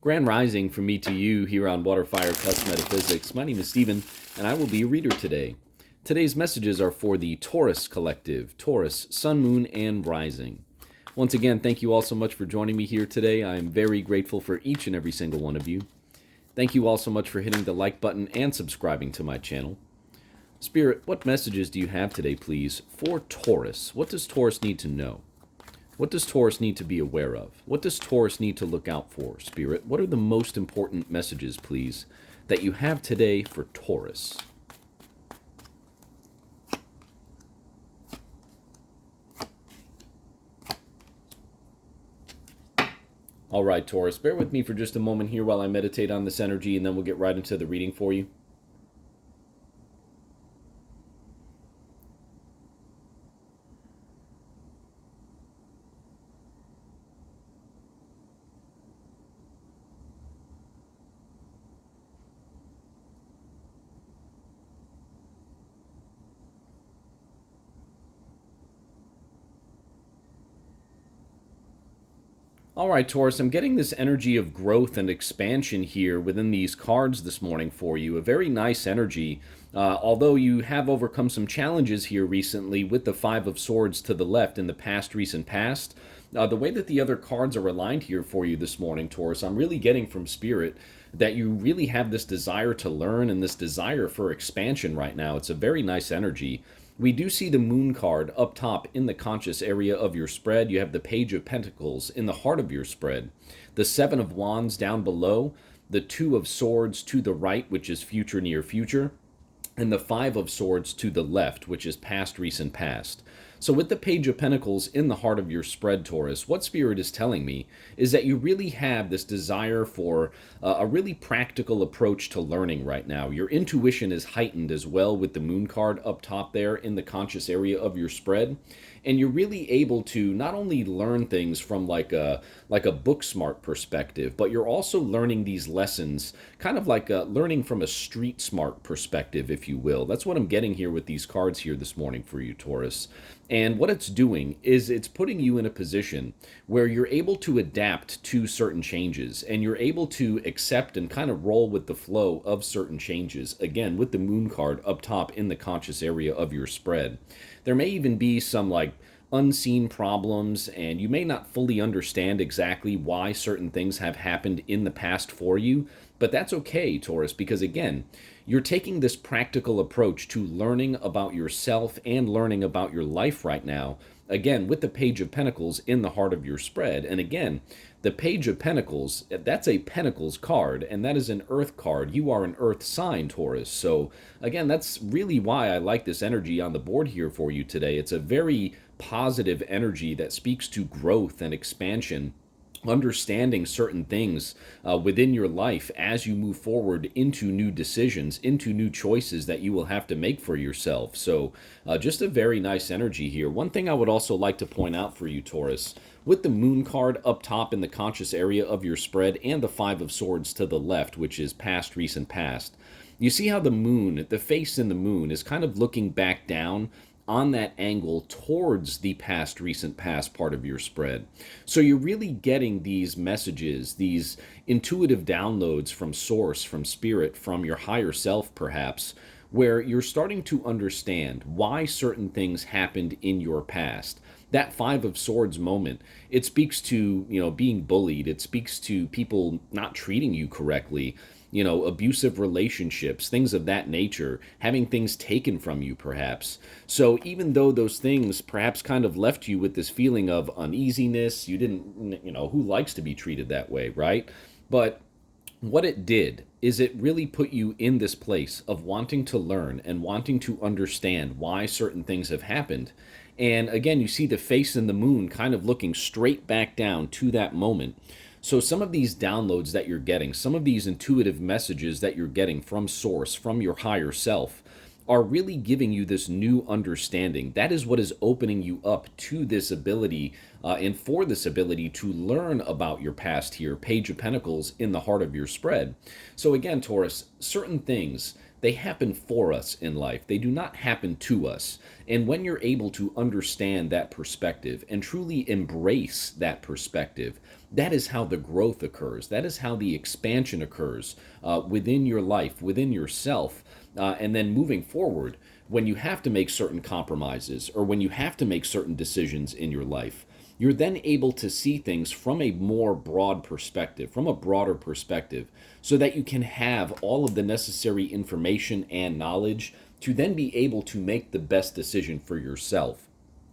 Grand Rising from me to you here on WaterFireCusp Metaphysics. My name is Stephen, and I will be your reader today. Today's messages are for the Taurus collective, Taurus, Sun, Moon, and Rising. Once again, thank you all so much for joining me here today. I am very grateful for each and every single one of you. Thank you all so much for hitting the like button and subscribing to my channel. Spirit, what messages do you have today, please, for Taurus? What does Taurus need to know? What does Taurus need to be aware of? What does Taurus need to look out for, Spirit? What are the most important messages, please, that you have today for Taurus? All right, Taurus, bear with me for just a moment here while I meditate on this energy, and then we'll get right into the reading for you. All right, Taurus, I'm getting this energy of growth and expansion here within these cards this morning for you. A very nice energy, although you have overcome some challenges here recently with the Five of Swords to the left in the recent past. The way that the other cards are aligned here for you this morning, Taurus, I'm really getting from Spirit that you really have this desire to learn and this desire for expansion right now. It's a very nice energy. We do see the Moon card up top in the conscious area of your spread. You have the Page of Pentacles in the heart of your spread. The Seven of Wands down below. The Two of Swords to the right, which is future, near future. And the Five of Swords to the left, which is past, recent, past. So with the Page of Pentacles in the heart of your spread, Taurus, what Spirit is telling me is that you really have this desire for a really practical approach to learning right now. Your intuition is heightened as well with the Moon card up top there in the conscious area of your spread. And you're really able to not only learn things from like a book smart perspective, but you're also learning these lessons kind of like learning from a street smart perspective, if you will. That's what I'm getting here with these cards here this morning for you, Taurus. And what it's doing is it's putting you in a position where you're able to adapt to certain changes and you're able to accept and kind of roll with the flow of certain changes. Again, with the Moon card up top in the conscious area of your spread. There may even be some like unseen problems, and you may not fully understand exactly why certain things have happened in the past for you, but that's okay, Taurus, because again, you're taking this practical approach to learning about yourself and learning about your life right now, again, with the Page of Pentacles in the heart of your spread. And again, the Page of Pentacles, that's a Pentacles card, and that is an Earth card. You are an Earth sign, Taurus. So again, that's really why I like this energy on the board here for you today. It's a very positive energy that speaks to growth and expansion, understanding certain things within your life as you move forward into new decisions, into new choices that you will have to make for yourself. So just a very nice energy here. One thing I would also like to point out for you, Taurus, with the Moon card up top in the conscious area of your spread and the Five of Swords to the left, which is past, recent, past, you see how the moon, the face in the moon, is kind of looking back down on that angle towards the past, recent, past part of your spread. So you're really getting these messages, these intuitive downloads from Source, from Spirit, from your higher self perhaps, where you're starting to understand why certain things happened in your past. That Five of Swords moment, it speaks to, being bullied. It speaks to people not treating you correctly, abusive relationships, things of that nature, having things taken from you perhaps. So even though those things perhaps kind of left you with this feeling of uneasiness, you didn't, who likes to be treated that way, right? But what it did is it really put you in this place of wanting to learn and wanting to understand why certain things have happened. And again, you see the face in the moon kind of looking straight back down to that moment. So some of these downloads that you're getting, some of these intuitive messages that you're getting from Source, from your higher self, are really giving you this new understanding. That is what is opening you up to this ability and for this ability to learn about your past here, Page of Pentacles in the heart of your spread. So again, Taurus, certain things they happen for us in life. They do not happen to us. And when you're able to understand that perspective and truly embrace that perspective, that is how the growth occurs. That is how the expansion occurs within your life, within yourself. And then moving forward, when you have to make certain compromises or when you have to make certain decisions in your life, you're then able to see things from a more broad perspective, from a broader perspective, so that you can have all of the necessary information and knowledge to then be able to make the best decision for yourself.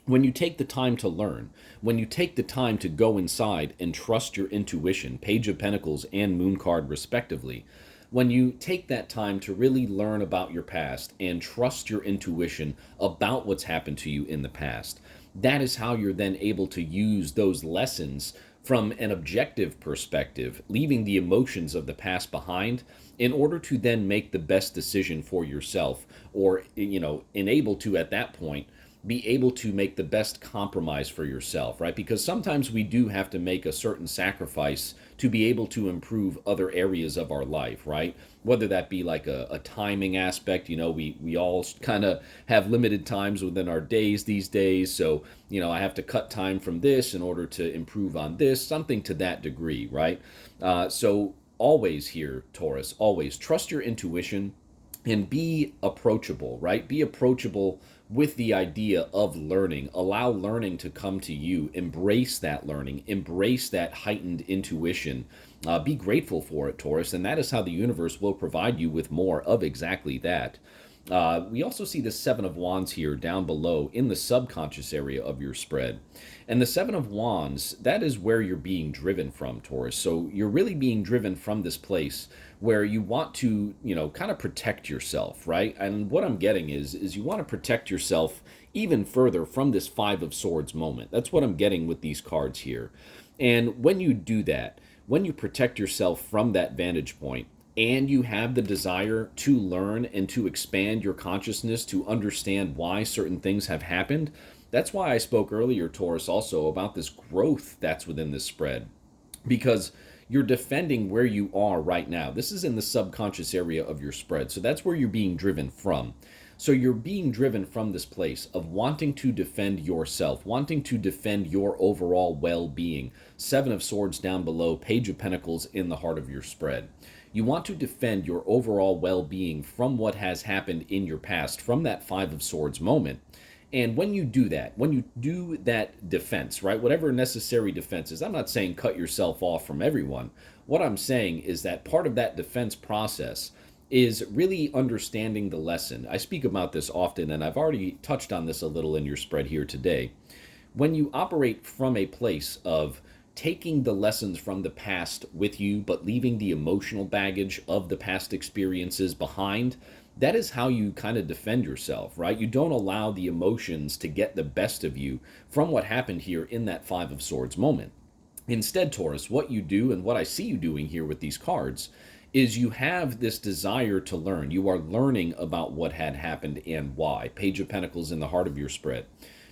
When you take the time to learn, when you take the time to go inside and trust your intuition, Page of Pentacles and Moon card respectively, when you take that time to really learn about your past and trust your intuition about what's happened to you in the past, that is how you're then able to use those lessons from an objective perspective, leaving the emotions of the past behind in order to then make the best decision for yourself, or, enable to, at that point, be able to make the best compromise for yourself, right? Because sometimes we do have to make a certain sacrifice to be able to improve other areas of our life, right? Whether that be like a timing aspect, we all kind of have limited times within our days these days. So, I have to cut time from this in order to improve on this, something to that degree, right? So always here, Taurus, always trust your intuition and be approachable, right? Be approachable with the idea of learning. Allow learning to come to you. Embrace that learning. Embrace that heightened intuition. Be grateful for it, Taurus, and that is how the universe will provide you with more of exactly that. We also see the Seven of Wands here down below in the subconscious area of your spread. And the Seven of Wands, that is where you're being driven from, Taurus. So you're really being driven from this place where you want to, kind of protect yourself, right? And what I'm getting is you want to protect yourself even further from this Five of Swords moment. That's what I'm getting with these cards here. And when you do that, when you protect yourself from that vantage point, and you have the desire to learn and to expand your consciousness to understand why certain things have happened, that's why I spoke earlier, Taurus, also about this growth that's within this spread. Because you're defending where you are right now. This is in the subconscious area of your spread. So that's where you're being driven from. So you're being driven from this place of wanting to defend yourself, wanting to defend your overall well-being. Seven of Swords down below, Page of Pentacles in the heart of your spread. You want to defend your overall well-being from what has happened in your past, from that Five of Swords moment. And when you do that defense, right, whatever necessary defense is, I'm not saying cut yourself off from everyone. What I'm saying is that part of that defense process is really understanding the lesson. I speak about this often, and I've already touched on this a little in your spread here today. When you operate from a place of taking the lessons from the past with you, but leaving the emotional baggage of the past experiences behind, that is how you kind of defend yourself, right? You don't allow the emotions to get the best of you from what happened here in that Five of Swords moment. Instead, Taurus, what you do and what I see you doing here with these cards is you have this desire to learn. You are learning about what had happened and why. Page of Pentacles in the heart of your spread.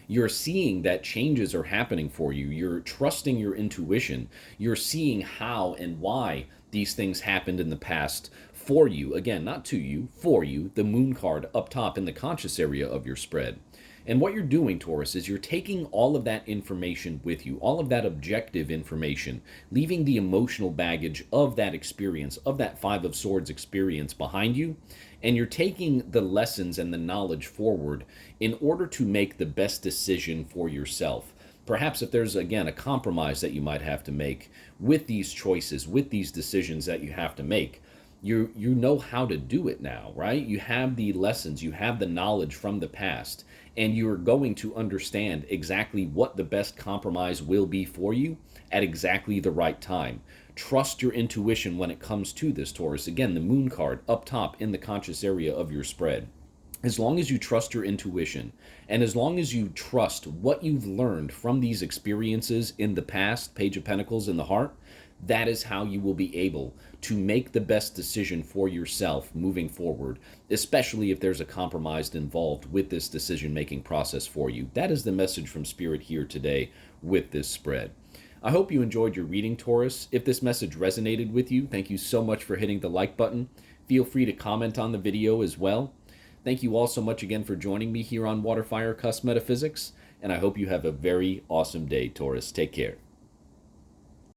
You're seeing that changes are happening for you. You're trusting your intuition. You're seeing how and why these things happened in the past for you. Again, not to you, for you. The Moon card up top in the conscious area of your spread. And what you're doing, Taurus, is you're taking all of that information with you, all of that objective information, leaving the emotional baggage of that experience, of that Five of Swords experience behind you, and you're taking the lessons and the knowledge forward in order to make the best decision for yourself. Perhaps if there's, again, a compromise that you might have to make with these choices, with these decisions that you have to make, you know how to do it now, right? You have the lessons, you have the knowledge from the past, and you're going to understand exactly what the best compromise will be for you at exactly the right time. Trust your intuition when it comes to this, Taurus. Again, the Moon card up top in the conscious area of your spread. As long as you trust your intuition, and as long as you trust what you've learned from these experiences in the past, Page of Pentacles in the heart, that is how you will be able to make the best decision for yourself moving forward, especially if there's a compromise involved with this decision-making process for you. That is the message from Spirit here today with this spread. I hope you enjoyed your reading, Taurus. If this message resonated with you, thank you so much for hitting the like button. Feel free to comment on the video as well. Thank you all so much again for joining me here on Waterfire Cusp Metaphysics, and I hope you have a very awesome day, Taurus. Take care.